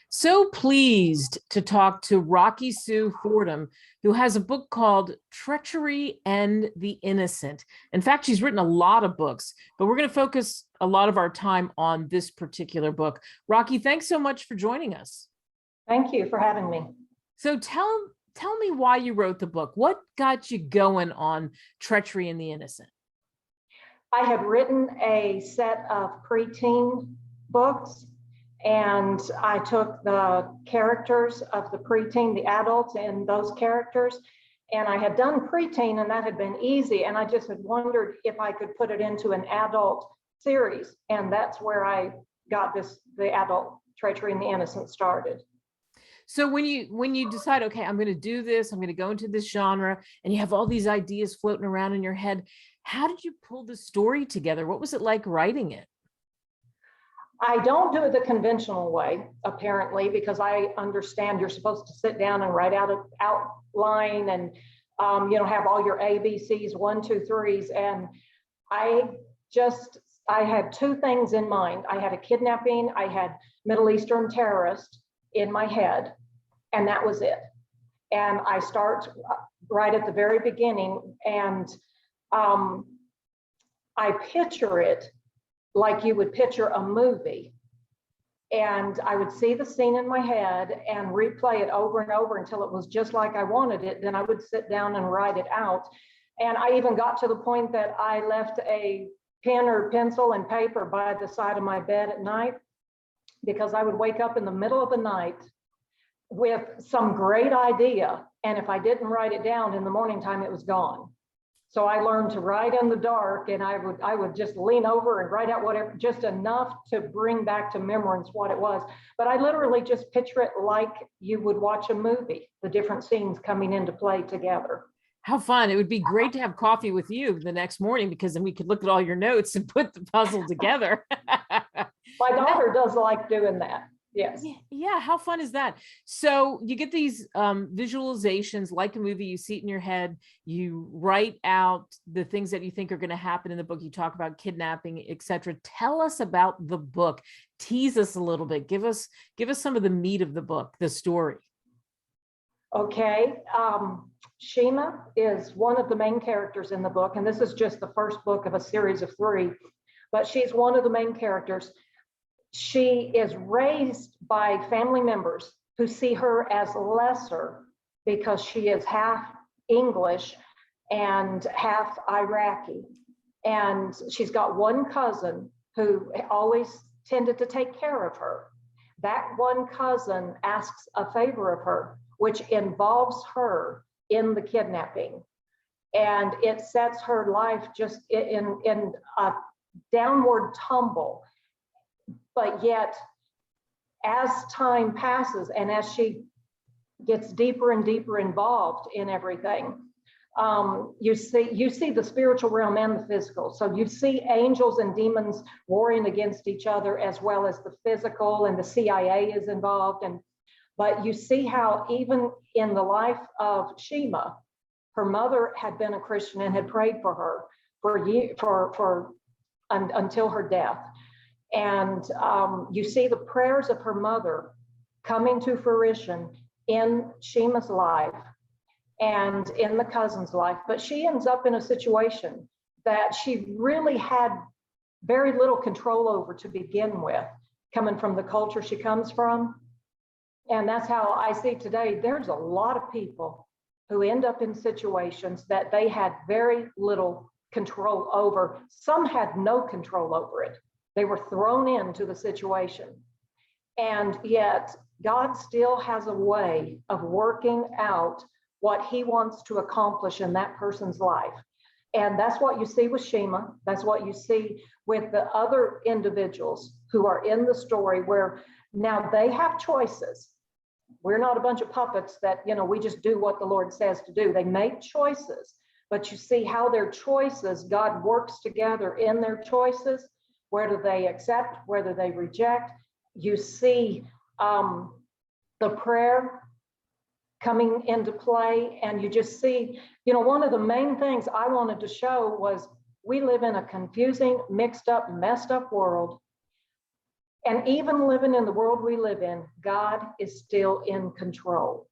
So pleased to talk to Rocky Sue Fordham, who has a book called Treachery and the Innocent. In fact, she's written a lot of books, but we're going to focus a lot of our time on this particular book. Rocky, thanks so much for joining us. Thank you for having me. So tell me why you wrote the book. What got you going on Treachery and the Innocent? I had written a set of preteen books, and I took the characters of the preteen, the adults in those characters, and I had done preteen, and that had been easy, and I just had wondered if I could put it into an adult series, and that's where I got the adult Treachery and the Innocent started. So when you decide, okay, I'm going to do this, I'm going to go into this genre, and you have all these ideas floating around in your head, how did you pull the story together? What was it like writing it? I don't do it the conventional way, apparently, because I understand you're supposed to sit down and write out an outline and have all your ABCs, 1, 2, 3s. And I had two things in mind. I had a kidnapping, I had Middle Eastern terrorist in my head, and that was it. And I start right at the very beginning, and I picture it like you would picture a movie. And I would see the scene in my head and replay it over and over until it was just like I wanted it. Then I would sit down and write it out. And I even got to the point that I left a pen or pencil and paper by the side of my bed at night, because I would wake up in the middle of the night with some great idea. And if I didn't write it down in the morning time, it was gone. So I learned to write in the dark, and I would just lean over and write out whatever, just enough to bring back to remembrance what it was. But I literally just picture it like you would watch a movie, the different scenes coming into play together. How fun. It would be great to have coffee with you the next morning, because then we could look at all your notes and put the puzzle together. My daughter does like doing that. Yes. Yeah. How fun is that? So you get these visualizations like a movie, you see it in your head, you write out the things that you think are going to happen in the book. You talk about kidnapping, etc. Tell us about the book. Tease us a little bit. Give us some of the meat of the book, the story. Okay. Shema is one of the main characters in the book, and this is just the first book of a series of 3, but she's one of the main characters. She is raised by family members who see her as lesser because she is half English and half Iraqi. And she's got one cousin who always tended to take care of her. That one cousin asks a favor of her, which involves her in the kidnapping. And it sets her life just in a downward tumble. But yet, as time passes and as she gets deeper and deeper involved in everything, you see the spiritual realm and the physical. So you see angels and demons warring against each other, as well as the physical, and the CIA is involved. But you see how even in the life of Shema, her mother had been a Christian and had prayed for her until her death. And you see the prayers of her mother coming to fruition in Shema's life and in the cousin's life. But she ends up in a situation that she really had very little control over to begin with, coming from the culture she comes from. And that's how I see today, there's a lot of people who end up in situations that they had very little control over. Some had no control over it. They were thrown into the situation. And yet God still has a way of working out what he wants to accomplish in that person's life. And that's what you see with Shema. That's what you see with the other individuals who are in the story, where now they have choices. We're not a bunch of puppets that, we just do what the Lord says to do. They make choices, but you see how their choices, God works together in their choices. Whether they accept, whether they reject. You see the prayer coming into play, and you just see, one of the main things I wanted to show was we live in a confusing, mixed up, messed up world And even living in the world we live in, God is still in control.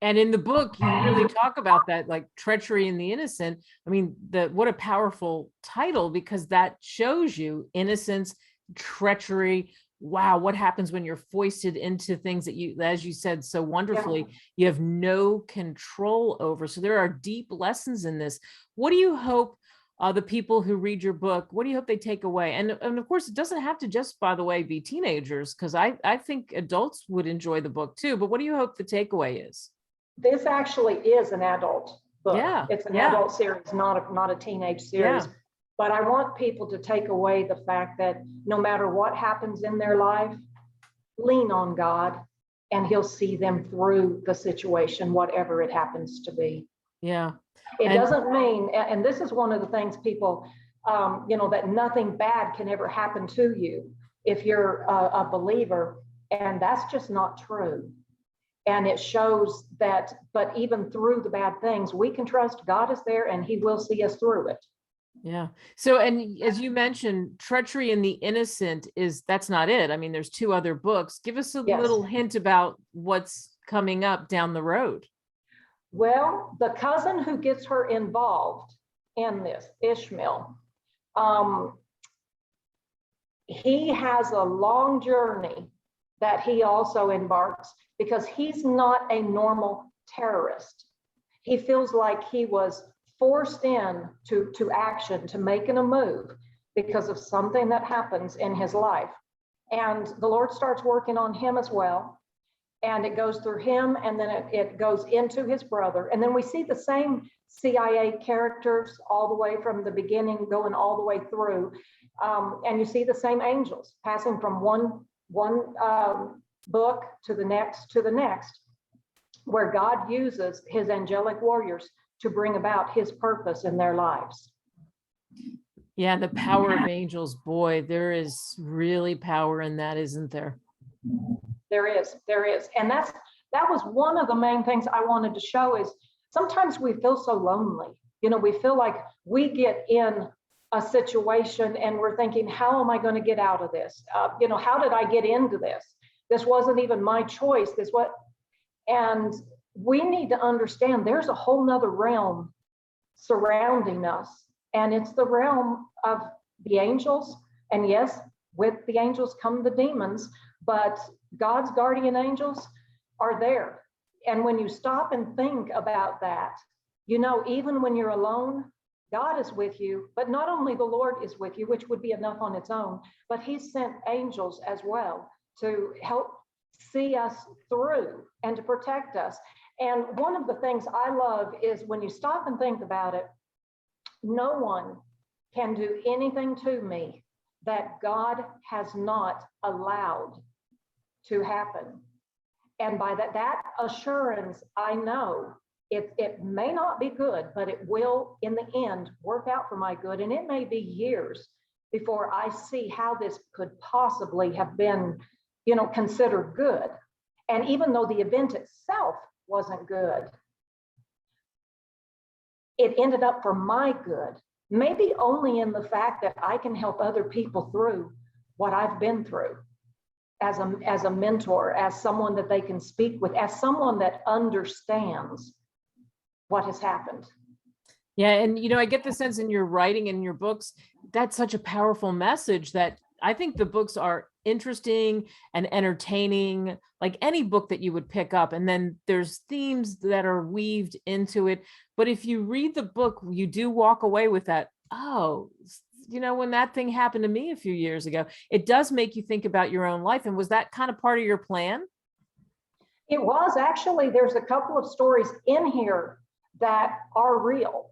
And in the book, you really talk about that, like treachery in the innocent. I mean, what a powerful title, because that shows you innocence, treachery. Wow, what happens when you're foisted into things that you, as you said so wonderfully, you have no control over. So there are deep lessons in this. What do you hope the people who read your book, what do you hope they take away? And of course, it doesn't have to just, by the way, be teenagers, because I think adults would enjoy the book too. But what do you hope the takeaway is? This actually is an adult book. Yeah, It's an adult series, not a teenage series. Yeah. But I want people to take away the fact that no matter what happens in their life, lean on God and he'll see them through the situation, whatever it happens to be. Yeah. It doesn't mean, and this is one of the things people, that nothing bad can ever happen to you if you're a believer. And that's just not true. And it shows that, but even through the bad things, we can trust God is there and he will see us through it. Yeah. So, and as you mentioned, treachery in the innocent that's not it. I mean, there's 2 other books. Give us a little hint about what's coming up down the road. Well, the cousin who gets her involved in this, Ishmael, he has a long journey that he also embarks, because he's not a normal terrorist. He feels like he was forced to action, to making a move because of something that happens in his life. And the Lord starts working on him as well. And it goes through him, and then it goes into his brother. And then we see the same CIA characters all the way from the beginning, going all the way through. And you see the same angels passing from one book to the next, where God uses his angelic warriors to bring about his purpose in their lives. Yeah, the power of angels, boy, there is really power in that, isn't there? There is. And that was one of the main things I wanted to show is sometimes we feel so lonely. We feel like we get in a situation and we're thinking, how am I going to get out of this? How did I get into this? This wasn't even my choice. And we need to understand there's a whole nother realm surrounding us. And it's the realm of the angels. And yes, with the angels come the demons, but God's guardian angels are there. And when you stop and think about that, even when you're alone, God is with you, but not only the Lord is with you, which would be enough on its own, but he sent angels as well to help see us through and to protect us. And one of the things I love is when you stop and think about it, no one can do anything to me that God has not allowed to happen. And by that assurance, I know it may not be good, but it will in the end work out for my good. And it may be years before I see how this could possibly have been, considered good. And even though the event itself wasn't good, it ended up for my good, maybe only in the fact that I can help other people through what I've been through as a mentor, as someone that they can speak with, as someone that understands what has happened. Yeah. And, I get the sense in your writing and your books, that's such a powerful message that I think the books are interesting and entertaining, like any book that you would pick up. And then there's themes that are weaved into it. But if you read the book, you do walk away with that, oh, when that thing happened to me a few years ago, it does make you think about your own life. And was that kind of part of your plan? It was actually. There's a couple of stories in here that are real.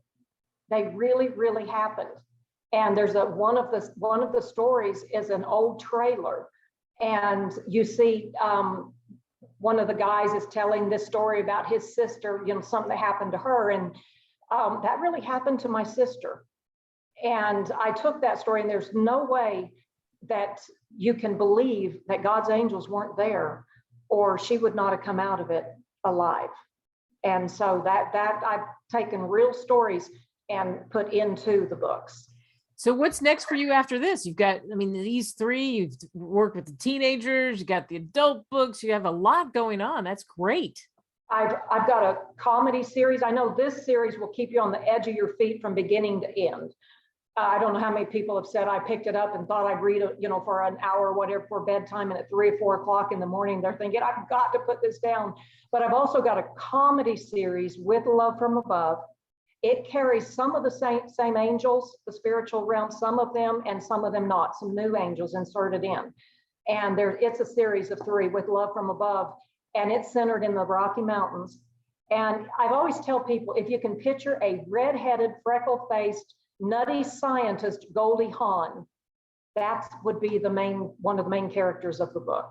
They really, really happened. And there's one of the stories is an old trailer, and you see one of the guys is telling this story about his sister, something that happened to her, and that really happened to my sister. And I took that story, and there's no way that you can believe that God's angels weren't there, or she would not have come out of it alive. And so that I've taken real stories and put into the books. So what's next for you after this? You've got, I mean, these three, you've worked with the teenagers, you got the adult books, you have a lot going on. That's great. I've got a comedy series. I know this series will keep you on the edge of your feet from beginning to end. I don't know how many people have said I picked it up and thought I'd read it, for an hour or whatever for bedtime, and at 3 or 4 o'clock in the morning, they're thinking, I've got to put this down. But I've also got a comedy series, With Love from Above. It carries some of the same angels, the spiritual realm, some of them, and some of them not, some new angels inserted in. And it's a series of 3, With Love from Above, and it's centered in the Rocky Mountains. And I've always tell people, if you can picture a redheaded, freckle-faced, nutty scientist, Goldie Hawn, that would be one of the main characters of the book.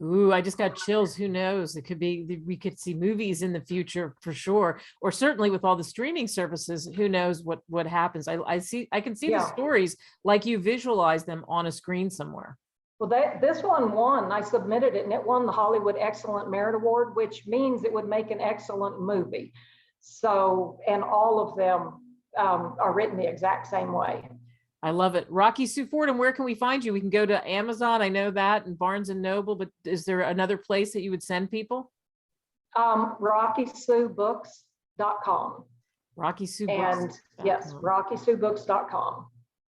Ooh, I just got chills. Who knows? It could be, we could see movies in the future for sure, or certainly with all the streaming services, who knows what happens. I can see the stories like you visualize them on a screen somewhere. Well, this one won. I submitted it and it won the Hollywood Excellent Merit Award, which means it would make an excellent movie. So, and all of them are written the exact same way. I love it. Rocky Sue Fordham, where can we find you? We can go to Amazon. I know that, and Barnes and Noble, but is there another place that you would send people? RockySueBooks.com. Rocky Sue And Books. yes, RockySueBooks.com.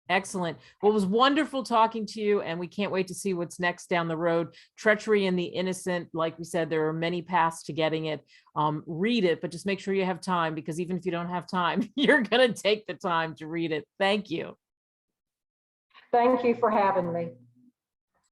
Excellent. Well, it was wonderful talking to you, and we can't wait to see what's next down the road. Treachery and the Innocent, like we said, there are many paths to getting it. Read it, but just make sure you have time, because even if you don't have time, you're going to take the time to read it. Thank you. Thank you for having me.